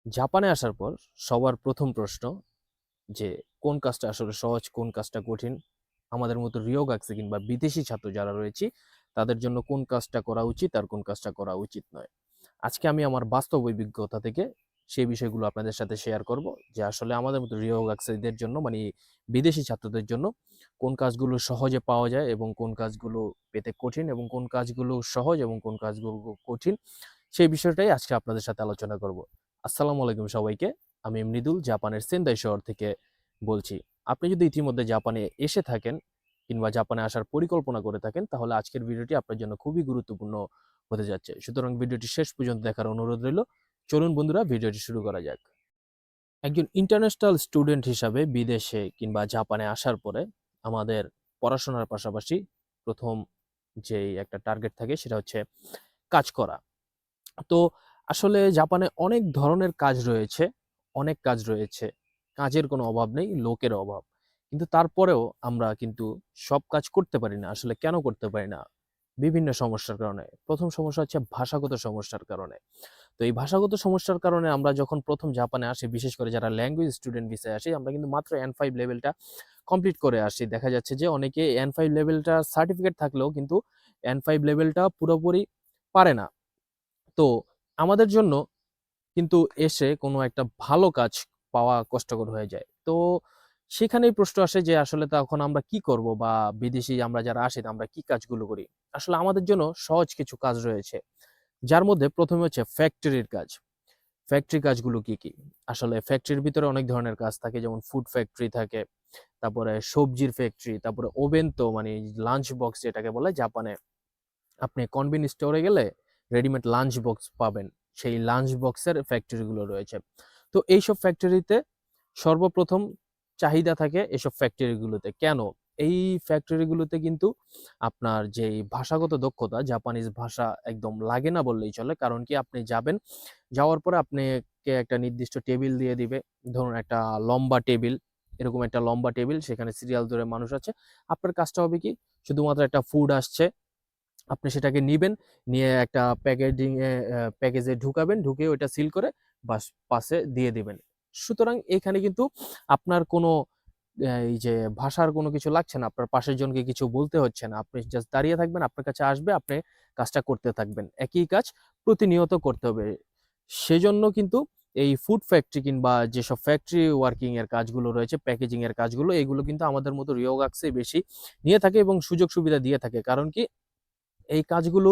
জাপানে আসার পর সবার প্রথম প্রশ্ন যে কোন কাজটা আসলে সহজ, কোন কাজটা কঠিন। আমাদের মতো রিওগাক্সে কিংবা বিদেশি ছাত্র যারা রয়েছি তাদের জন্য কোন কাজটা করা উচিত আর কোন কাজটা করা উচিত নয়। আজকে আমি আমার বাস্তব অভিজ্ঞতা থেকে সেই বিষয়গুলো আপনাদের সাথে শেয়ার করব যে আসলে আমাদের মতো রিওগাক্সীদের জন্য মানে বিদেশি ছাত্রদের জন্য কোন কাজগুলো সহজে পাওয়া যায় এবং কোন কাজগুলো পেতে কঠিন এবং কোন কাজগুলো সহজ এবং কোন কাজগুলো কঠিন, সেই বিষয়টাই আজকে আপনাদের সাথে আলোচনা করব। আসসালামু আলাইকুম সবাইকে। আমি মৃদুল জাপানের সেন্দাই শহর থেকে বলছি। আপনি যদি ইতিমধ্যে জাপানে এসে থাকেন কিংবা জাপানে আসার পরিকল্পনা করে থাকেন তাহলে আজকের ভিডিওটি আপনার জন্য খুবই গুরুত্বপূর্ণ হতে যাচ্ছে। সুতরাং ভিডিওটি শেষ পর্যন্ত দেখার অনুরোধ রইল। চলুন বন্ধুরা, ভিডিওটি শুরু করা যাক। একজন ইন্টারন্যাশনাল স্টুডেন্ট হিসাবে বিদেশে কিংবা জাপানে আসার পরে আমাদের পড়াশোনার পাশাপাশি প্রথম যেই একটা টার্গেট থাকে সেটা হচ্ছে কাজ করা। তো আসলে জাপানে অনেক ধরনের কাজ রয়েছে, অনেক কাজ রয়েছে। কাজের কোনো অভাব নেই, লোকের অভাব। কিন্তু তারপরেও আমরা কিন্তু সব কাজ করতে পারি না। আসলে কেন করতে পারি না? বিভিন্ন সমস্যার কারণে। ১ম সমস্যা হচ্ছে ভাষাগত সমস্যার কারণে। তো এই ভাষাগত সমস্যার কারণে আমরা যখন ১ম জাপানে আসি, বিশেষ করে যারা ল্যাঙ্গুয়েজ স্টুডেন্ট ভিসায় আসি, আমরা কিন্তু মাত্র N5 লেভেলটা কমপ্লিট করে আসি। দেখা যাচ্ছে যে অনেকে N5 লেভেলটা সার্টিফিকেট থাকলেও কিন্তু N5 লেভেলটা পুরোপুরি পারে না। তো আমাদের জন্য কিন্তু এসে কোনো একটা ভালো কাজ পাওয়া কষ্টকর হয়ে যায়। তো সেখানেই প্রশ্ন আসে যে আসলে তখন আমরা কি করব, বা বিদেশী আমরা যারা আসি আমরা কি কাজগুলো করি? আসলে আমাদের জন্য সহজ কিছু কাজ রয়েছে। যার মধ্যে ১ম এ হচ্ছে ফ্যাক্টরির কাজ। ফ্যাক্টরি কাজগুলো কি, কি? আসলে ফ্যাক্টরির ভিতরে অনেক ধরনের কাজ থাকে, যেমন ফুড ফ্যাক্টরি থাকে, তারপরে সবজির ফ্যাক্টরি, তারপরে ওবেন্তো মানে লাঞ্চ বক্স যেটাকে বলে জাপানে। আপনি কনভেনিয়েন্স স্টোরে গেলে রেডিমেড লাঞ্চ বক্স পাবেন। সেই লাঞ্চ বক্সের ফ্যাক্টরিগুলো রয়েছে। তো এইসব ফ্যাক্টরিতে সর্বপ্রথম চাহিদা থাকে এসব ফ্যাক্টরিগুলোতে। কেন? এই ফ্যাক্টরিগুলোতে কিন্তু আপনার যেই ভাষাগত দক্ষতা, জাপানিজ ভাষা একদম লাগে না বললেই চলে। কারণ কি, আপনি যাবেন, যাওয়ার পরে আপনাকে একটা নির্দিষ্ট টেবিল দিয়ে দিবে। ধরুন একটা লম্বা টেবিল, এরকম একটা লম্বা টেবিল, সেখানে সিরিয়াল ধরে মানুষ আছে। আপনার কাজটা হবে কি? শুধুমাত্র একটা ফুড আসছে, আপনি সেটাকে নিবেন, নিয়ে একটা প্যাকেজে ঢুকাবেন, ঢুকিয়ে ওইটা সিল করে বাস পাশে দিয়ে দিবেন। সুতরাং এখানে কিন্তু আপনার কোনো এই যে ভাষার কোনো কিছু লাগছে না। আপনার পাশের জনকে কিছু বলতে হচ্ছে না। আপনি জাস্ট দাঁড়িয়ে থাকবেন, আপনার কাছে আসবে, আপনি কাজটা করতে থাকবেন। একই কাজ প্রতিনিয়ত করতে হবে। সেজন্য কিন্তু এই ফুড ফ্যাক্টরি কিংবা যেসব ফ্যাক্টরি ওয়ার্কিং এর কাজগুলো রয়েছে, প্যাকেজিং এর কাজগুলো, এগুলো কিন্তু আমাদের মতো রিওগাক্সে বেশি নিয়ে থাকে এবং সুযোগ সুবিধা দিয়ে থাকে। কারণ কি, এই কাজগুলো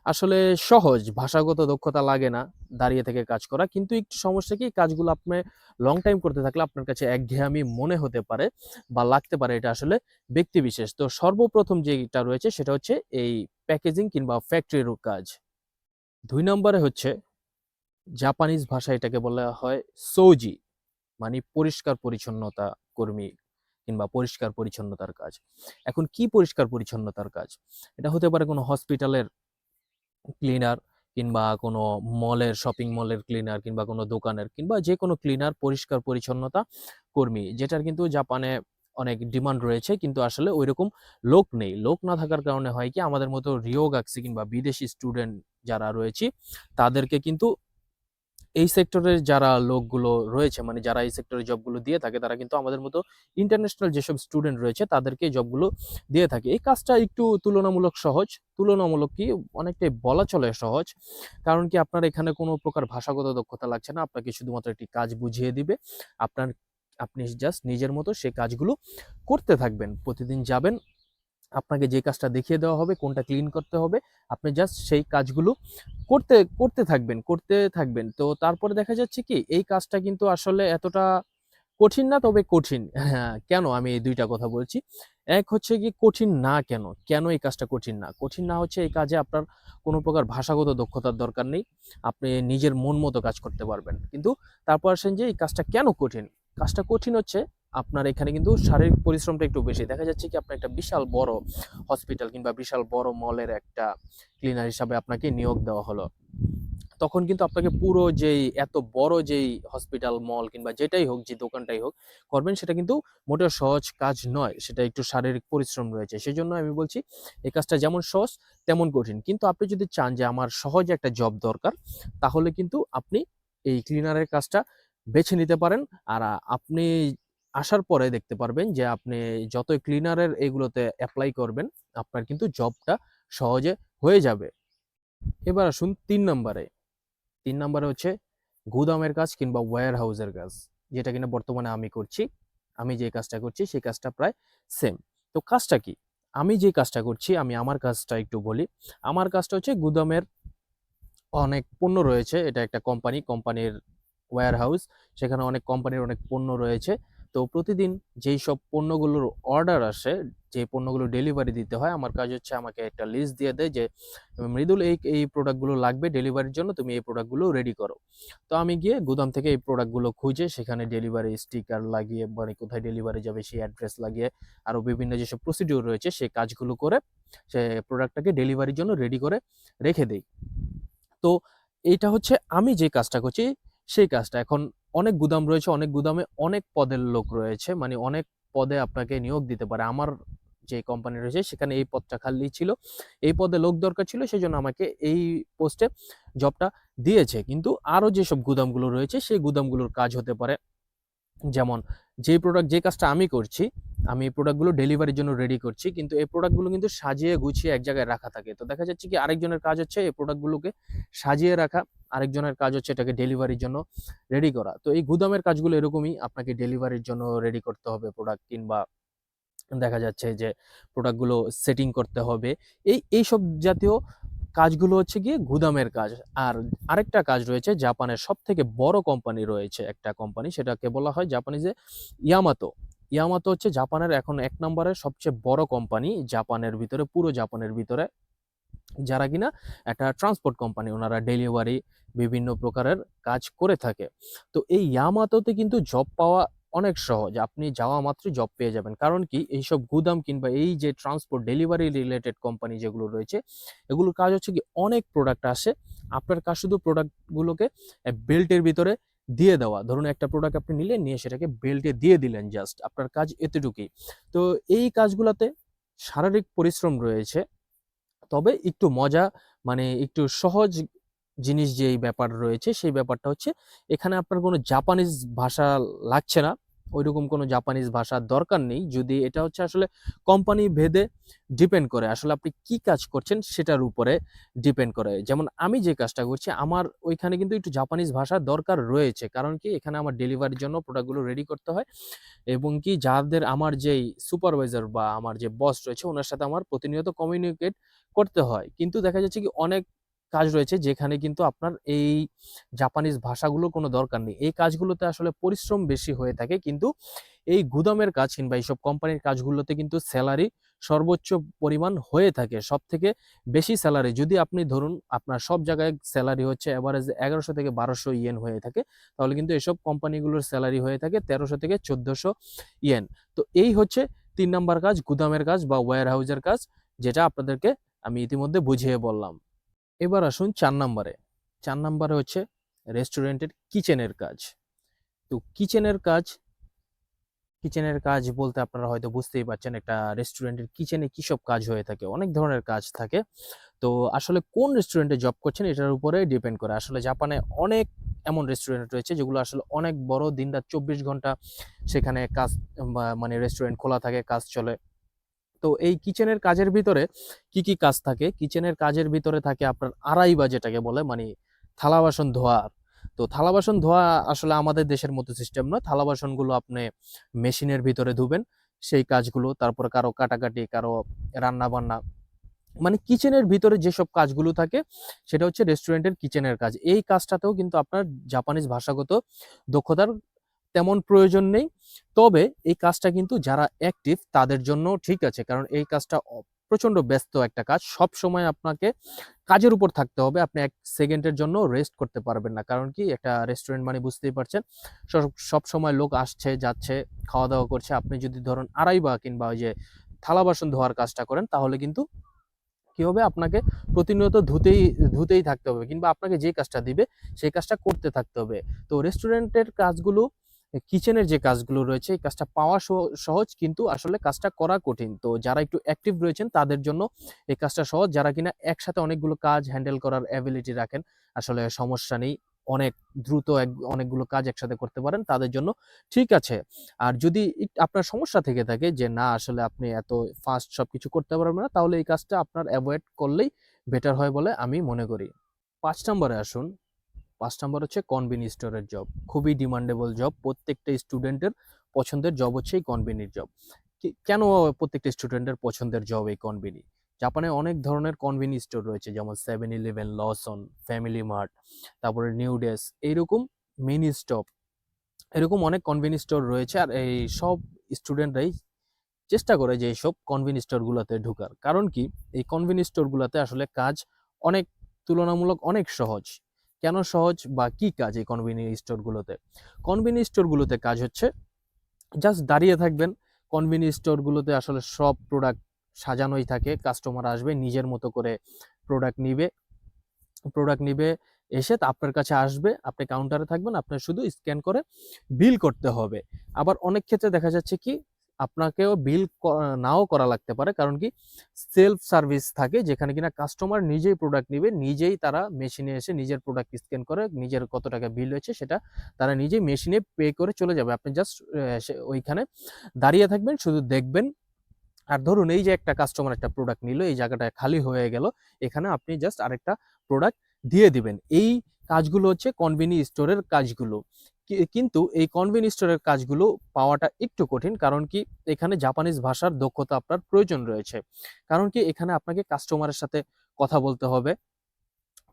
আসলে সহজ, ভাষাগত দক্ষতা লাগে না দাঁড়িয়ে থেকে কাজ করা। কিন্তু একটু সমস্যা কি, কাজগুলো আপনি লং টাইম করতে থাকলে আপনার কাছে একঘেয়েমি মনে হতে পারে বা লাগতে পারে, এটা আসলে ব্যক্তিবিশেষ। তো সর্বপ্রথম যেটা রয়েছে সেটা হচ্ছে এই প্যাকেজিং কিংবা ফ্যাক্টরির কাজ। ২ নম্বরে হচ্ছে জাপানিজ ভাষায় এটাকে বলা হয় সৌজি, মানে পরিষ্কার পরিচ্ছন্নতা কর্মী কিংবা পরিষ্কার পরিচ্ছন্নতার কাজ। এখন কি পরিষ্কার পরিচ্ছন্নতার কাজ? এটা হতে পারে কোনো হসপিটালের ক্লিনার, কিংবা কোনো মলের, শপিং মলের ক্লিনার, কিংবা কোনো দোকানের, কিংবা যেকোনো ক্লিনার, পরিষ্কার পরিচ্ছন্নতা কর্মী, যেটার কিন্তু জাপানে অনেক ডিমান্ড রয়েছে। কিন্তু আসলে ঐরকম লোক নেই। লোক না থাকার কারণে হয় কি, আমাদের মতো রিওগাক্সি কিংবা বিদেশি স্টুডেন্ট যারা রয়েছি তাদেরকে কিন্তু এই সেক্টরের যারা লোকগুলো রয়েছে, মানে যারা এই সেক্টরে জবগুলো দিয়ে থাকে, তারা কিন্তু আমাদের মতো ইন্টারন্যাশনাল যেসব স্টুডেন্ট রয়েছে তাদেরকে এই জবগুলো দিয়ে থাকে। এই কাজটা একটু তুলনামূলক সহজ। তুলনামূলক কি, অনেকটাই বলা চলে সহজ। কারণ কি, আপনার এখানে কোনো প্রকার ভাষাগত দক্ষতা লাগছে না। আপনাকে শুধুমাত্র একটি কাজ বুঝিয়ে দিবে। আপনার আপনি জাস্ট নিজের মতো সেই কাজগুলো করতে থাকবেন। প্রতিদিন যাবেন, আপনাকে যে কাজটা দেখিয়ে দেওয়া হবে, কোনটা ক্লিন করতে হবে, আপনি জাস্ট সেই কাজগুলো করতে থাকবেন। তো তারপরে দেখা যাচ্ছে কি, এই কাজটা কিন্তু আসলে এতটা কঠিন না, তবে কঠিন। হ্যাঁ, কেন আমি এই ২ টা কথা বলছি। এক হচ্ছে গিয়ে কঠিন না কেন? কেন এই কাজটা কঠিন না? কঠিন না হচ্ছে এই কাজে আপনার কোনো প্রকার ভাষাগত দক্ষতার দরকার নেই। আপনি নিজের মন মতো কাজ করতে পারবেন। কিন্তু তারপর আসেন যে এই কাজটা কেন কঠিন? কাজটা কঠিন হচ্ছে আপনার এখানে কিন্তু শারীরিক পরিশ্রমটা একটু বেশি। দেখা যাচ্ছে কি, আপনার একটা বিশাল বড় হসপিটাল কিংবা বিশাল বড় মলের একটা ক্লিনার হিসাবে আপনাকে নিয়োগ দেওয়া হলো। তখন কিন্তু আপনাকে পুরো যেই এত বড় যেই হসপিটাল, মল কিংবা যেটাই হোক, যে দোকানটাই হোক করবেন, সেটা কিন্তু মোটেও সহজ কাজ নয়। সেটা একটু শারীরিক পরিশ্রম রয়েছে। সেজন্য আমি বলছি এই কাজটা যেমন সহজ তেমন কঠিন। কিন্তু আপনি যদি চান যে আমার সহজ একটা জব দরকার, তাহলে কিন্তু আপনি এই ক্লিনারের কাজটা বেছে নিতে পারেন। আর আপনি আসার পরে দেখতে পারবেন যে আপনি যতই ক্লিনারের এগুলোতে অ্যাপ্লাই করবেন, আপনার কিন্তু জবটা সহজে হয়ে যাবে। এবার আসুন ৩ নাম্বারে। ৩ নাম্বারে হচ্ছে গুদামের কাজ কিংবা ওয়্যার হাউসের কাজ, যেটা কিনা বর্তমানে আমি করছি। আমি যে কাজটা করছি সেই কাজটা প্রায় সেম। তো কাজটা কি? আমি যে কাজটা করছি, আমি আমার কাজটা একটু বলি। আমার কাজটা হচ্ছে গুদামের অনেক পণ্য রয়েছে। এটা একটা কোম্পানির ওয়্যার হাউস। সেখানে অনেক কোম্পানির অনেক পণ্য রয়েছে। তো প্রতিদিন যেই সব পণ্যগুলোর অর্ডার আসে, যে পণ্যগুলো ডেলিভারি দিতে হয়, আমার কাজ হচ্ছে আমাকে একটা লিস্ট দিয়ে দেয় যে, "মৃদুল এই প্রোডাক্টগুলো লাগবে ডেলিভারির জন্য। তুমি এই প্রোডাক্টগুলো রেডি করো।" তো আমি গিয়ে গুদাম থেকে এই প্রোডাক্টগুলো খুঁজে সেখানে ডেলিভারি স্টিকার লাগিয়ে, মানে কোথায় ডেলিভারি যাবে সেই অ্যাড্রেস লাগিয়ে, আরো বিভিন্ন যেসব প্রসিডিউর রয়েছে সেই কাজগুলো করে সে প্রোডাক্টটাকে ডেলিভারির জন্য রেডি করে রেখে দেই। তো এইটা হচ্ছে আমি যে কাজটা করছি সেই কাজটা। এখন অনেক গুদাম রয়েছে, অনেক গুদামে অনেক পদের লোক রয়েছে। মানে অনেক পদে আপনাকে নিয়োগ দিতে পারে। আমার যে কোম্পানি রয়েছে সেখানে এই পদটা খালি ছিল। এই পদে লোক দরকার ছিল, সেজন্য আমাকে এই পোস্টে জবটা দিয়েছে। কিন্তু আরো যেসব গুদামগুলো রয়েছে সেই গুদামগুলোর কাজ হতে পারে, যেমন যে কাজটা আমি করছি, আমি প্রোডাক্টগুলো ডেলিভারির জন্য রেডি করছি। কিন্তু এই প্রোডাক্টগুলো কিন্তু সাজিয়ে গুছিয়ে এক জায়গায় রাখা থাকে। তো দেখা যাচ্ছে কি আরেকজনের কাজ হচ্ছে এই প্রোডাক্টগুলোকে সাজিয়ে রাখা, আরেকজনের কাজ হচ্ছে এটাকে ডেলিভারির জন্য রেডি করা। তো এই গুদামের কাজগুলো এরকমই, আপনাকে ডেলিভারির জন্য রেডি করতে হবে প্রোডাক্ট, কিংবা দেখা যাচ্ছে যে প্রোডাক্টগুলো সেটিং করতে হবে। এইসব জাতীয় কাজগুলো হচ্ছে গিয়ে গুদামের কাজ। আর আরেকটা কাজ রয়েছে, জাপানের সবথেকে বড় কোম্পানি রয়েছে একটা কোম্পানি, সেটাকে বলা হয় জাপানিজে ইয়ামাতো। ইয়ামাতো হচ্ছে জাপানের এখন ১ নম্বরের সবচেয়ে বড় কোম্পানি জাপানের ভিতরে, পুরো জাপানের ভিতরে। যারা কিনা একটা ট্রান্সপোর্ট কোম্পানি, ওনারা ডেলিভারি বিভিন্ন প্রকারের কাজ করে থাকে। তো এই ইয়ামাতোতে কিন্তু জব পাওয়া অনেক সহজ। আপনি যাওয়া মাত্রই জব পেয়ে যাবেন। কারণ কি, এইসব গুদাম কিংবা এই যে ট্রান্সপোর্ট ডেলিভারি রিলেটেড কোম্পানি যেগুলো রয়েছে, এগুলোর কাজ হচ্ছে কি অনেক প্রোডাক্ট আসে। আপনার কাজ শুধু প্রোডাক্টগুলোকে বেল্টের ভিতরে দিয়ে দেওয়া। ধরুন একটা প্রোডাক্ট আপনি নিলেন, নিয়ে সেটাকে বেল্টে দিয়ে দিলেন জাস্ট। আপনার কাজ এতটুকুই। তো এই কাজগুলাতে শারীরিক পরিশ্রম রয়েছে। তবে একটু মজা, মানে একটু সহজ জিনিস যেই ব্যাপার রয়েছে সেই ব্যাপারটা হচ্ছে এখানে আপনার কোনো জাপানিজ ভাষা লাগছে না। ঐরকম কোনো জাপানিজ ভাষার দরকার নেই। যদি এটা হচ্ছে আসলে কোম্পানি ভেদে ডিপেন্ড করে। আসলে আপনি কি কাজ করছেন সেটার উপরে ডিপেন্ড করে। যেমন আমি যে কাজটা করছি আমার ওইখানে কিন্তু একটু জাপানিজ ভাষার দরকার রয়েছে। কারণ কি, এখানে আমার ডেলিভারির জন্য প্রোডাক্টগুলো রেডি করতে হয়, এবং কি যাদের আমার যেই সুপারভাইজার বা আমার যে বস রয়েছে ওনার সাথে আমার প্রতিনিয়ত কমিউনিকেট করতে হয়। কিন্তু দেখা যাচ্ছে কি অনেক কাজ রয়েছে যেখানে কিন্তু আপনার এই জাপানিজ ভাষাগুলোর কোনো দরকার নেই। এই কাজগুলোতে আসলে পরিশ্রম বেশি হয়ে থাকে। কিন্তু এই গুদামের কাজ কিংবা এইসব কোম্পানির কাজগুলোতে কিন্তু সেলারি সর্বোচ্চ পরিমাণ হয়ে থাকে। সবথেকে বেশি সেলারি, যদি আপনি ধরুন আপনার সব জায়গায় সেলারি হচ্ছে এভারেজ ১১০০ থেকে ১২০০ ইয়েন হয়ে থাকে, তাহলে কিন্তু এসব কোম্পানিগুলোর সেলারি হয়ে থাকে ১৩০০ থেকে ১৪০০ ইয়েন। তো এই হচ্ছে ৩ নাম্বার কাজ, গুদামের কাজ বা ওয়্যার হাউসের কাজ, যেটা আপনাদেরকে আমি ইতিমধ্যে বুঝিয়ে বললাম। এবার আসুন ৪ নাম্বারে। ৪ নাম্বারে হচ্ছে রেস্টুরেন্টের কিচেনের কাজ। তো কিচেনের কাজ বলতে আপনারা হয়তো বুঝতেই পারছেন একটা রেস্টুরেন্টের কিচেনে কি সব কাজ হয়ে থাকে। অনেক ধরনের কাজ থাকে। তো আসলে কোন রেস্টুরেন্টে জব করছেন এটার উপরে ডিপেন্ড করে। আসলে জাপানে অনেক এমন রেস্টুরেন্ট রয়েছে যেগুলো আসলে অনেক বড়, দিনরাত ২৪ ঘন্টা সেখানে কাজ, মানে রেস্টুরেন্ট খোলা থাকে, কাজ চলে। তো এই কিচেনের কাজের ভিতরে কি কাজ থাকে? কিচেনের কাজের ভিতরে থাকে আপনার আড়াইবা, যেটাকে বলে, মানে থালা বাসন ধোয়া। তো থালা বাসন ধোয়া আসলে আমাদের দেশের মতো সিস্টেম নয়। থালা বাসনগুলো আপনি মেশিনের ভিতরে ধুবেন, সেই কাজগুলো। তারপরে কারো কাটাকাটি, কারো রান্না-বান্না, মানে কিচেনের ভিতরে যেসব কাজগুলো থাকে সেটা হচ্ছে রেস্টুরেন্টের কিচেনের কাজ। এই কাজটাতেও কিন্তু আপনার জাপানিজ ভাষাগত দক্ষতার তেমন প্রয়োজন নেই। তবে এই কাজটা কিন্তু যারা অ্যাক্টিভ তাদের জন্য ঠিক আছে। কারণ এই কাজটা প্রচন্ড ব্যস্ত একটা কাজ। সবসময় আপনাকে কাজের উপর থাকতে হবে। আপনি ১ সেকেন্ডের জন্য রেস্ট করতে পারবেন না। কারণ কি, একটা রেস্টুরেন্ট মানে বুঝতেই পারছেন, সবসময় লোক আসছে, যাচ্ছে, খাওয়া-দাওয়া করছে। আপনি যদি ধরুন আড়াইবা কিংবা ওই যে থালা বাসন ধোয়ার কাজটা করেন, তাহলে কিন্তু কি হবে, আপনাকে প্রতিনিয়ত ধুতেই থাকতে হবে, কিংবা আপনাকে যে কাজটা দিবে সেই কাজটা করতে থাকতে হবে। তো রেস্টুরেন্টের কাজগুলো, কিচেনের যে কাজগুলো রয়েছে এই কাজটা পাওয়া সহজ, কিন্তু আসলে কাজটা করা কঠিন। তো যারা একটু অ্যাক্টিভ রয়েছেন তাদের জন্য এই কাজটা সহজ। যারা কিনা একসাথে অনেকগুলো কাজ হ্যান্ডেল করার অ্যাবিলিটি রাখেন, আসলে সমস্যা নেই। অনেক দ্রুত অনেকগুলো কাজ একসাথে করতে পারেন তাদের জন্য ঠিক আছে। আর যদি আপনার সমস্যা থেকে থাকে যে না আসলে আপনি এত ফাস্ট সবকিছু করতে পারবেন না, তাহলে এই কাজটা আপনার অ্যাভয়েড করলেই বেটার হয় বলে আমি মনে করি। ৫ নম্বরে আসুন। ৫ নম্বর হচ্ছে কনভেনিয়েন্স স্টোরের জব। খুবই ডিমান্ডেবল জব। প্রত্যেকটা স্টুডেন্টের পছন্দের জব হচ্ছে এই কনভেনির জব। কেন প্রত্যেকটা স্টুডেন্টের পছন্দের জব এই কনভেনি? জাপানে অনেক ধরনের কনভেনিয়েন্স স্টোর রয়েছে, যেমন 7-Eleven, লসন, ফ্যামিলি মার্ট, তারপরে নিউ ডেস, এইরকম মিনি স্টপ, এরকম অনেক কনভেনিয়েন্স স্টোর রয়েছে। আর এই সব স্টুডেন্টরাই চেষ্টা করে যে এইসব কনভেনিয়েন্স স্টোরগুলোতে ঢোকার। কারণ কি? এই কনভেনিয়েন্স স্টোরগুলোতে আসলে কাজ অনেক তুলনামূলক অনেক সহজ। কেন সহজ বা কি কাজ এই কনভেনিয়েন্স স্টোরগুলোতে? কনভেনিয়েন্স স্টোরগুলোতে কাজ হচ্ছে জাস্ট দাঁড়িয়ে থাকবেন। কনভেনিয়েন্স স্টোরগুলোতে আসলে সব প্রোডাক্ট সাজানোই থাকে। কাস্টমার আসবে, নিজের মতো করে প্রোডাক্ট নিবে। প্রোডাক্ট নিবে, এসে আপনার কাছে আসবে, আপনি কাউন্টারে থাকবেন, আপনার শুধু স্ক্যান করে বিল করতে হবে। আবার অনেক ক্ষেত্রে দেখা যাচ্ছে কি আপনাকেও বিল নাও করা লাগতে পারে, কারণ কি সেলফ সার্ভিস থাকে যেখানে কিনা কাস্টমার নিজেই প্রোডাক্ট নিবে, নিজেই তারা মেশিনে এসে নিজের প্রোডাক্ট স্ক্যান করে নিজের কত টাকা বিল হয়েছে সেটা তারা নিজেই মেশিনে পে করে চলে যাবে। আপনি জাস্ট ওইখানে দাঁড়িয়ে থাকবেন, শুধু দেখবেন। আর ধরুন এই যে একটা কাস্টমার একটা প্রোডাক্ট নিল, এই জায়গাটা খালি হয়ে গেল, এখানে আপনি জাস্ট আরেকটা প্রোডাক্ট দিয়ে দিবেন। এই কাজগুলো হচ্ছে কনভেনিয়েন্স স্টোরের কাজগুলো। কিন্তু এই কনভেনিয়েন্স স্টোরের কাজগুলো পাওয়াটা একটু কঠিন, কারণ কি এখানে জাপানিজ ভাষার দক্ষতা আপনার প্রয়োজন রয়েছে। কারণ কি এখানে আপনাকে কাস্টমারের সাথে কথা বলতে হবে,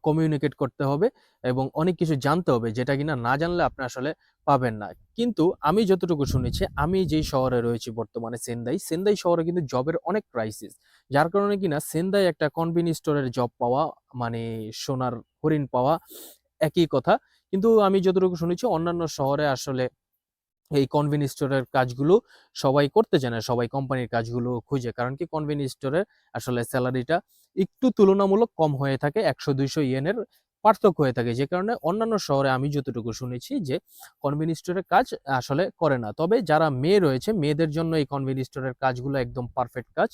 কমিউনিকেট করতে হবে এবং অনেক কিছু জানতে হবে, যেটা কিনা না জানলে আপনি আসলে পাবেন না। কিন্তু আমি যতটুকু শুনেছি, আমি যেই শহরে রয়েছি বর্তমানে, সেন্দাই শহরে কিন্তু জবের অনেক ক্রাইসিস। যার কারণে কিনা সেন্দাই একটা কনভেনিয়েন্স স্টোরের জব পাওয়া মানে সোনার হরিণ পাওয়া একই কথা। কিন্তু আমি যতটুকু শুনেছি অন্যান্য শহরে আসলে এই কনভেনিয়েন্স স্টোরের কাজগুলো সবাই করতে চায় না, সবাই কোম্পানির কাজগুলো খুঁজে। কারণ কি কনভেনিয়েন্স স্টোরে আসলে স্যালারিটা একটু তুলনামূলক কম হয়ে থাকে, ১০০-২০০ ইয়েনের পার্থক্য হয়ে থাকে, যে কারণে অন্যান্য শহরে আমি যতটুকু শুনেছি যে কনভেনিয়েন্স স্টোরের কাজ আসলে করে না। তবে যারা মেয়ে রয়েছে, মেয়েদের জন্য এই কনভেনিয়েন্স স্টোরের কাজগুলো একদম পারফেক্ট কাজ।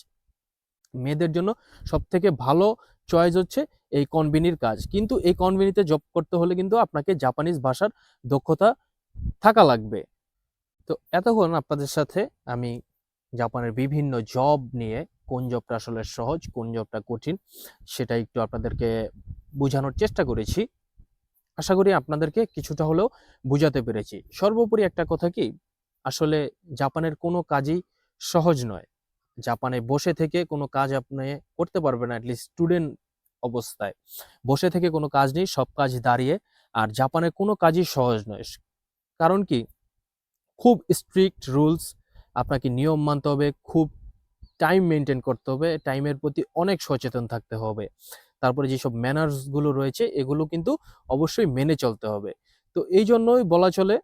মেয়েদের জন্য সবথেকে ভালো চয়েস হচ্ছে এই কনভেনির কাজ। কিন্তু এই কনভেনিতে জব করতে হলে কিন্তু আপনাকে জাপানিজ ভাষার দক্ষতা থাকা লাগবে। তো এতক্ষণ আপনাদের সাথে আমি জাপানের বিভিন্ন জব নিয়ে, কোন জবটা আসলে সহজ, কোন জবটা কঠিন, সেটা একটু আপনাদেরকে বোঝানোর চেষ্টা করেছি। আশা করি আপনাদেরকে কিছুটা হলেও বুঝাতে পেরেছি। সর্বোপরি একটা কথা কি, আসলে জাপানের কোনো কাজই সহজ নয়। জাপানে বসে থেকে কোনো কাজ আপনি করতে পারবেন না, এটলিস্ট স্টুডেন্ট অবস্থায়। বসে থেকে কোনো কাজ নেই, সব কাজ দাঁড়িয়ে। আর জাপানের কোনো কাজই সহজ নয়। কারণ কি খুব স্ট্রিক্ট রুলস, আপনাকে নিয়ম মানতে হবে, খুব টাইম মেনটেন করতে হবে, টাইমের প্রতি অনেক সচেতন থাকতে হবে। তারপরে যেসব ম্যানার্স গুলো রয়েছে এগুলো কিন্তু অবশ্যই মেনে চলতে হবে। তো এই জন্যই বলা চলে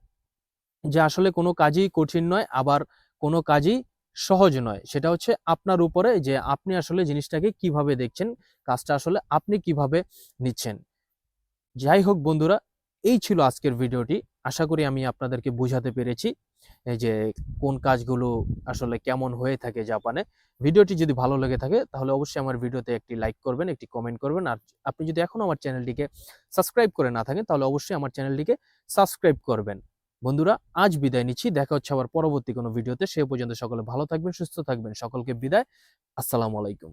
যে আসলে কোনো কাজই কঠিন নয়, আবার কোনো কাজই সহজ নয়। সেটা হচ্ছে আপনার উপরে যে আপনি আসলে জিনিসটাকে কিভাবে দেখছেন, কাজটা আসলে আপনি কিভাবে নিচ্ছেন। যাই হোক বন্ধুরা, এই ছিল আজকের ভিডিওটি। আশা করি আমি আপনাদেরকে বুঝাতে পেরেছি এই যে কোন কাজগুলো আসলে কেমন হয়ে থাকে জাপানে। ভিডিওটি যদি ভালো লেগে থাকে তাহলে অবশ্যই আমার ভিডিওতে একটি লাইক করবেন, একটি কমেন্ট করবেন। আর আপনি যদি এখনো আমার চ্যানেলটিকে সাবস্ক্রাইব করে না থাকেন তাহলে অবশ্যই আমার চ্যানেলটিকে সাবস্ক্রাইব করবেন। বন্ধুরা, আজ বিদায় নিচ্ছি। দেখা হচ্ছে আবার পরবর্তী কোনো ভিডিওতে। সে পর্যন্ত সকলে ভালো থাকবেন, সুস্থ থাকবেন। সকলকে বিদায়। আসসালামু আলাইকুম।